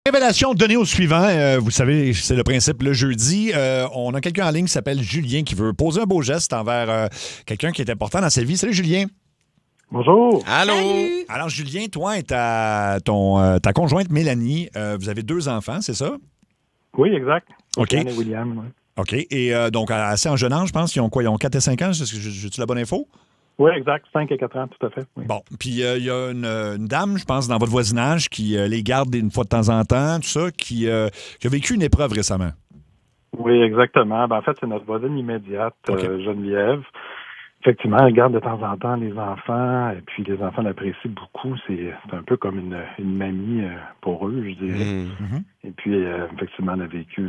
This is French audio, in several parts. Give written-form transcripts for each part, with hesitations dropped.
Révélation donnée au suivant. Vous savez, c'est le principe le jeudi. On a quelqu'un en ligne qui s'appelle Julien qui veut poser un beau geste envers quelqu'un qui est important dans sa vie. Salut Julien. Bonjour. Allô? Salut. Alors Julien, toi et ta conjointe Mélanie, vous avez 2 enfants, c'est ça? Oui, exact. OK. Anne et William. Ouais. OK. Et donc assez en jeune âge, je pense. Ils ont quoi? Ils ont 4 et 5 ans? J'ai-tu la bonne info? Oui, exact. 5 et 4 ans, tout à fait. Oui. Bon. Puis il y a une dame, je pense, dans votre voisinage qui les garde une fois de temps en temps, tout ça, qui a vécu une épreuve récemment. Oui, exactement. Ben, en fait, c'est notre voisine immédiate, OK. Geneviève. Effectivement, elle garde de temps en temps les enfants, et puis les enfants l'apprécient beaucoup. C'est un peu comme une mamie pour eux, je dirais. Mhm. Et puis, effectivement, elle a vécu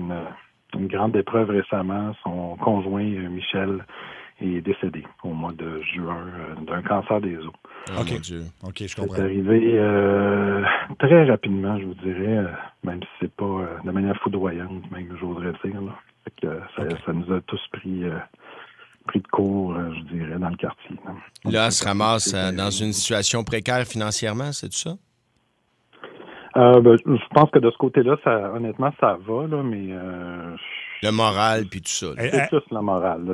une grande épreuve récemment. Son conjoint, Michel, est décédé au mois de juin d'un cancer des os. Oh, OK. mon Dieu. OK, je C'est comprends. arrivé très rapidement, je vous dirais, même si c'est pas de manière foudroyante, même, je voudrais dire. Là. Fait que, ça nous a tous pris de court, je dirais, dans le quartier. Là, elle se ramasse dans une situation précaire financièrement, c'est tout ça? Je pense que de ce côté-là, honnêtement, ça va, là, mais Le moral, puis tout ça. là. c'est plus la morale. Là.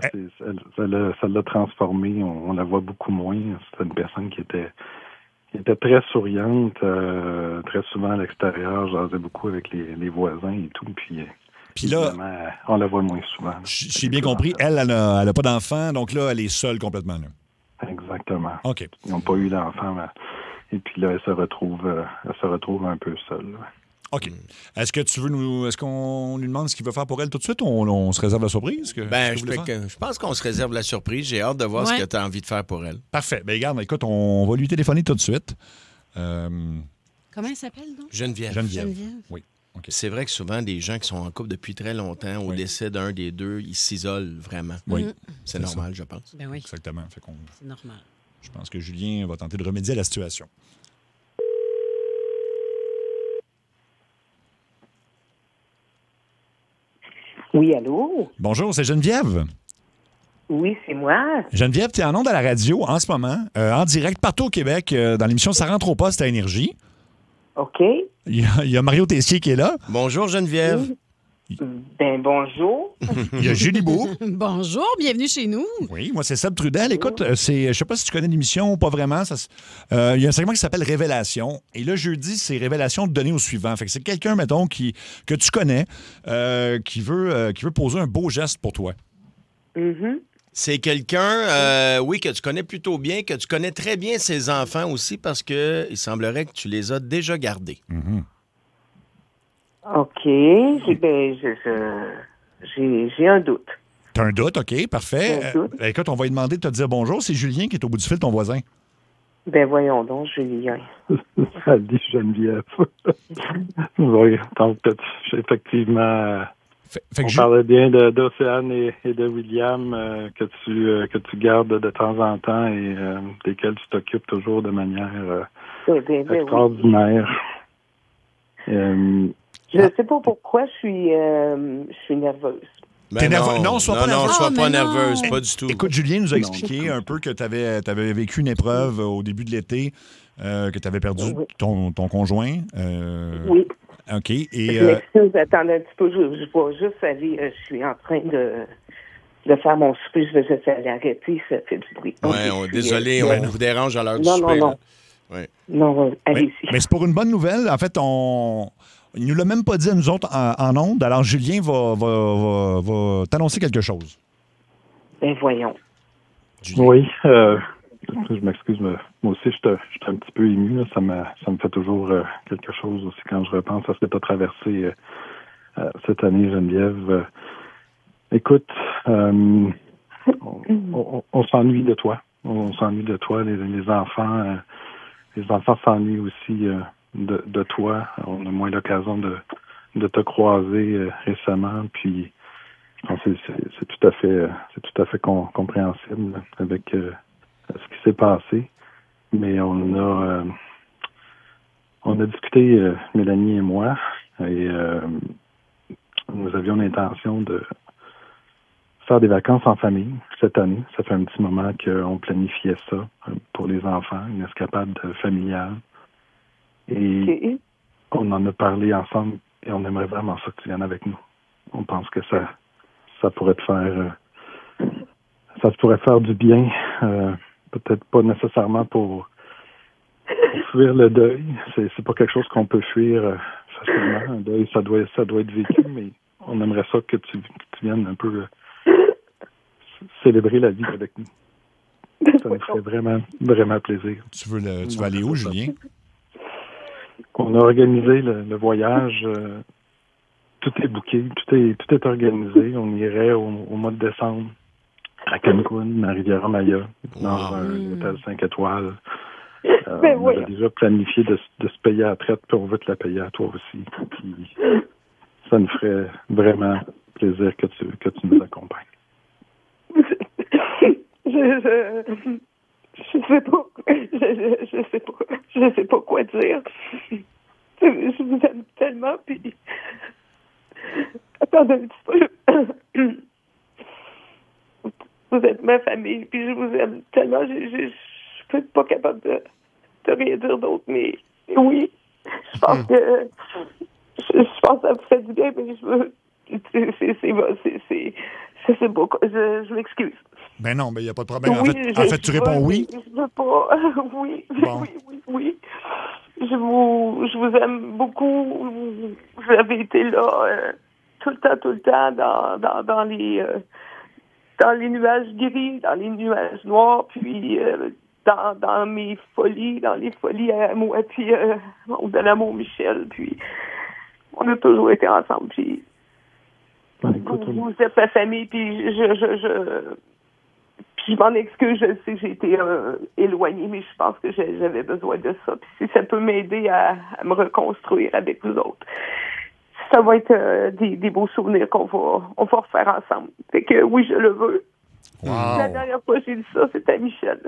Ça l'a transformée. On la voit beaucoup moins. C'est une personne qui était très souriante, très souvent à l'extérieur. J'asais beaucoup avec les voisins et tout. Puis là, évidemment, on la voit moins souvent. j'ai bien compris, elle n'a pas d'enfant, donc là, elle est seule complètement. Là. Exactement. OK. Ils n'ont pas eu d'enfant. Et puis là, elle se retrouve un peu seule. là. OK. Est-ce qu'on lui demande ce qu'il veut faire pour elle tout de suite ou on se réserve la surprise? Je pense qu'on se réserve la surprise. J'ai hâte de voir ce que tu as envie de faire pour elle. Parfait. Bien, regarde, écoute, on va lui téléphoner tout de suite. Comment elle s'appelle, donc? Geneviève. Geneviève. Oui. OK. C'est vrai que souvent, des gens qui sont en couple depuis très longtemps, au décès d'un des deux, ils s'isolent vraiment. Oui. C'est normal, je pense. Ben oui, Exactement. c'est normal. Je pense que Julien va tenter de remédier à la situation. Oui, allô? Bonjour, c'est Geneviève. Oui, c'est moi. Geneviève, tu es en ondes à la radio en ce moment, en direct partout au Québec, dans l'émission Ça rentre au poste à Énergie. OK. Il y a Mario Tessier qui est là. Bonjour, Geneviève. Ben, bonjour. Il y a Julie Beau. Bonjour, bienvenue chez nous. Oui, moi, c'est Seb Trudel. Écoute, je sais pas si tu connais l'émission ou pas vraiment. Il y a un segment qui s'appelle Révélation. Et là, jeudi, c'est Révélation donnée au suivant. Fait que c'est quelqu'un, mettons, que tu connais, qui veut poser un beau geste pour toi. Mhm. C'est quelqu'un, oui, que tu connais plutôt bien, que tu connais très bien ses enfants aussi, parce que il semblerait que tu les as déjà gardés. Mhm. OK. J'ai un doute. T'as un doute, OK, parfait. Un doute. Écoute, on va lui demander de te dire bonjour. C'est Julien qui est au bout du fil, ton voisin. Ben, voyons donc, Julien. Salut, Geneviève. Oui, donc, effectivement, Fait on que parlait bien d'Océane et de William que tu gardes de temps en temps et desquels tu t'occupes toujours de manière Ben oui. extraordinaire. Je ne sais pas pourquoi je suis nerveuse. Ben T'es nerveux? Non, sois pas nerveuse. sois Oh, pas mais non. nerveuse, pas du tout. Écoute, Julien nous a Non, expliqué un peu que tu avais vécu une épreuve au début de l'été, que tu avais perdu Oui. ton conjoint. Oui. OK. Et, Je m'excuse, attendez un petit peu. Je vais juste aller. Je suis en train de faire mon souper. Je vais juste aller arrêter. Ça fait du bruit. Ouais, désolé, on vous dérange à l'heure du Non, souper. non. là. Ouais. Non, allez-y. mais c'est pour une bonne nouvelle. En fait, il nous l'a même pas dit à nous autres en ondes. Alors, Julien va t'annoncer quelque chose. Ben, voyons. Oui, je m'excuse, mais moi aussi, je suis un petit peu ému. Là. Ça me fait toujours quelque chose aussi quand je repense à ce que tu as traversé cette année, Geneviève. Écoute, on s'ennuie de toi. On s'ennuie de toi. Les enfants s'ennuient aussi de toi. On a moins l'occasion de te croiser récemment. Puis, je pense que c'est tout à fait compréhensible là, avec ce qui s'est passé. Mais on a discuté, Mélanie et moi, et nous avions l'intention de faire des vacances en famille cette année. Ça fait un petit moment qu'on planifiait ça pour les enfants, une escapade familiale. Et OK. on en a parlé ensemble et on aimerait vraiment ça que tu viennes avec nous. On pense que ça pourrait te faire ça te pourrait faire du bien. Peut-être pas nécessairement pour fuir le deuil. C'est pas quelque chose qu'on peut fuir facilement. Un deuil, ça doit être vécu, mais on aimerait ça que tu viennes un peu célébrer la vie avec nous. Ça nous ferait vraiment, vraiment plaisir. Tu veux aller où, Julien? On a organisé le voyage. Tout est booké, tout est organisé. On irait au mois de décembre à Cancun, à Riviera-Maya, dans un hôtel 5 étoiles. On a déjà planifié de se payer à la traite, puis on veut te la payer à toi aussi. Puis, ça nous ferait vraiment plaisir que tu nous accompagnes. Je sais pas quoi dire. Je vous aime tellement, puis attendez un petit peu. Vous êtes ma famille, puis je vous aime tellement. Je suis pas capable de rien dire d'autre, mais oui, je pense que ça me fait du bien, mais c'est beau. Je m'excuse. Ben non, il n'y a pas de problème. En fait, tu réponds oui? Je veux pas. Oui, bon. oui. Je vous aime beaucoup. Vous avez été là tout le temps dans les nuages gris, dans les nuages noirs, puis dans mes folies, dans les folies à moi, puis de l'amour Michel, puis on a toujours été ensemble, puis vous êtes ma famille, puis je m'en excuse, je sais que j'ai été éloignée, mais je pense que j'avais besoin de ça. Puis si ça peut m'aider à me reconstruire avec vous autres, ça va être des beaux souvenirs qu'on va refaire ensemble. Fait que oui, je le veux. Wow. La dernière fois que j'ai dit ça, c'était à Michel.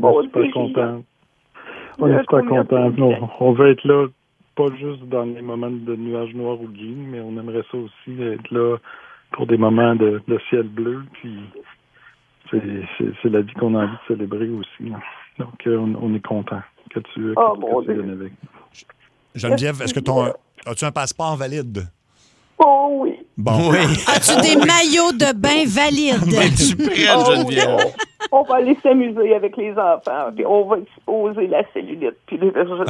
On est super contents. On est super contents. On veut être là, pas juste dans les moments de nuages noirs ou gris, mais on aimerait ça aussi être là pour des moments de ciel bleu, puis c'est la vie qu'on a envie de célébrer aussi. Donc, on est content que tu viennes avec. Geneviève, est-ce que as-tu un passeport valide? Oh oui. Bon. Oui. As-tu des maillots de bain valides? Es-tu prête, Geneviève? Oui. On va aller s'amuser avec les enfants, puis on va exposer la cellulite, puis les vergetures.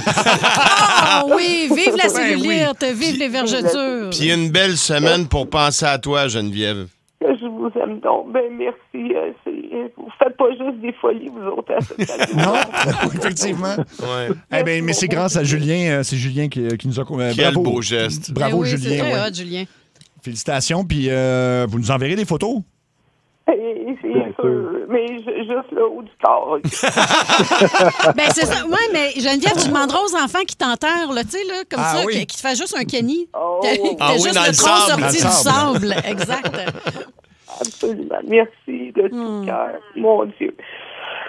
Ah oui, vive la cellulite, vive les vergetures. Puis une belle semaine pour penser à toi, Geneviève. Je vous aime donc. Ben merci. Vous faites pas juste des folies, vous autres. Non, effectivement. Ouais. Eh ben, mais c'est grâce à Julien. C'est Julien qui nous a... Quel bravo. beau geste. Bravo, oui, Julien. C'est très ouais. hot, Julien. Félicitations. Puis vous nous enverrez des photos? C'est sûr. Mais juste le haut du corps. Ben, c'est ça. Oui, mais Geneviève, tu demanderas aux enfants qui t'enterrent, là, tu sais, là, comme ça, oui. qui te fassent juste un Kenny. Oh. T'as juste dans le le tronc sable. sorti Dans le du sable. Exact. Absolument. Merci de tout cœur. Mon Dieu.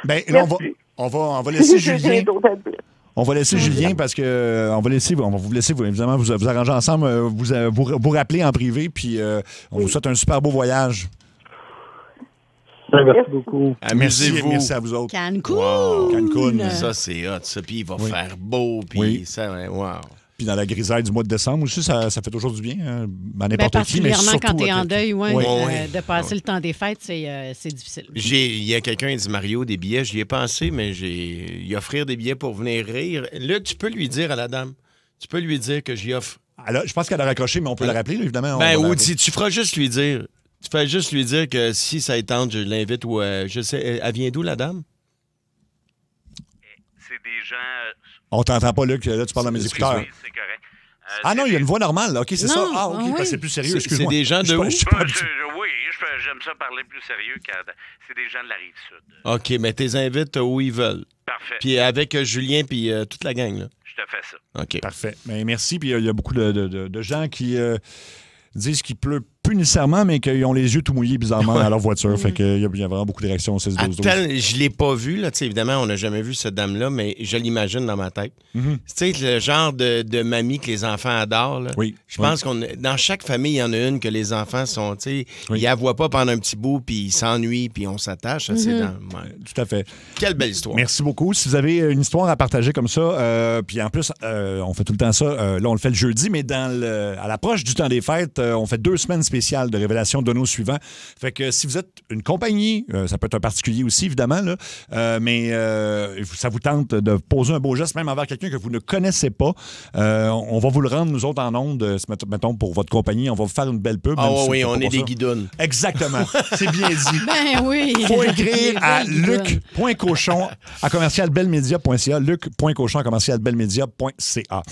Ben, là, on va laisser Julien. On va laisser Mm-hmm. Julien parce que on va vous laisser évidemment vous arranger ensemble, vous rappeler en privé, puis on vous souhaite un super beau voyage. Merci beaucoup. Amusez-vous. Merci à vous autres. Cancun. Wow. Cancun. Ça, c'est hot, ça. Puis il va Oui. faire beau, puis Oui. ça, wow. Puis dans la grisaille du mois de décembre aussi, ça fait toujours du bien, hein, à Ben, n'importe qui, mais particulièrement surtout quand t'es en avec- deuil, Oui. de passer le temps des fêtes, c'est difficile. Il y a quelqu'un qui dit Mario, des billets, j'y ai pensé, mais il offrir des billets pour venir rire. Là, tu peux lui dire à la dame, tu peux lui dire que j'y offre. Alors, je pense qu'elle a raccroché, mais on peut la rappeler, là, évidemment. Ben, On va ou la- si tu feras juste lui dire. Tu fais juste lui dire que si ça tente, je l'invite ou je sais. Elle vient d'où, la dame? C'est des gens. On t'entend pas, Luc. Là, tu parles dans mes écouteurs. Oui, c'est correct. Ah non, il y a une voix normale. Là. OK, c'est Non, ça. Ah, OK, ah oui. parce que c'est plus sérieux. C'est Excuse-moi. des gens de Je suis pas- où? je suis pas Oui, habitué. j'aime ça parler plus sérieux quand c'est des gens de la Rive-Sud. OK, mais tes invites où ils veulent. Parfait. Puis avec Julien puis toute la gang, là. Je te fais ça. OK. Parfait. Ben, merci. Puis il y a beaucoup de gens qui disent qu'il pleut plus nécessairement, mais qu'ils ont les yeux tout mouillés bizarrement dans leur voiture. Fait qu'il y a vraiment beaucoup de réactions au 16-12-12. Je l'ai pas vu, là. Évidemment, on n'a jamais vu cette dame-là, mais je l'imagine dans ma tête. Tu sais, le genre de mamie que les enfants adorent. Là. Oui. Je pense qu'on dans chaque famille, il y en a une que les enfants sont, ils la voient pas pendant un petit bout, puis ils s'ennuient, puis on s'attache. Ça, c'est Tout à fait. Quelle belle histoire. Merci beaucoup. Si vous avez une histoire à partager comme ça, puis en plus, on fait tout le temps ça. Là, on le fait le jeudi, mais à l'approche du temps des fêtes, on fait 2 semaines spéciales de révélation de nos suivants. Fait que si vous êtes une compagnie, ça peut être un particulier aussi, évidemment, là, mais ça vous tente de poser un beau geste, même envers quelqu'un que vous ne connaissez pas, on va vous le rendre, nous autres, en ondes, mettons, pour votre compagnie. On va vous faire une belle pub. Ah oui, on est des guidounes. Exactement. C'est bien dit. Ben oui. Il faut écrire à luc.cochon@commercialbelmedia.ca, luc.cochon@commercialbelmedia.ca.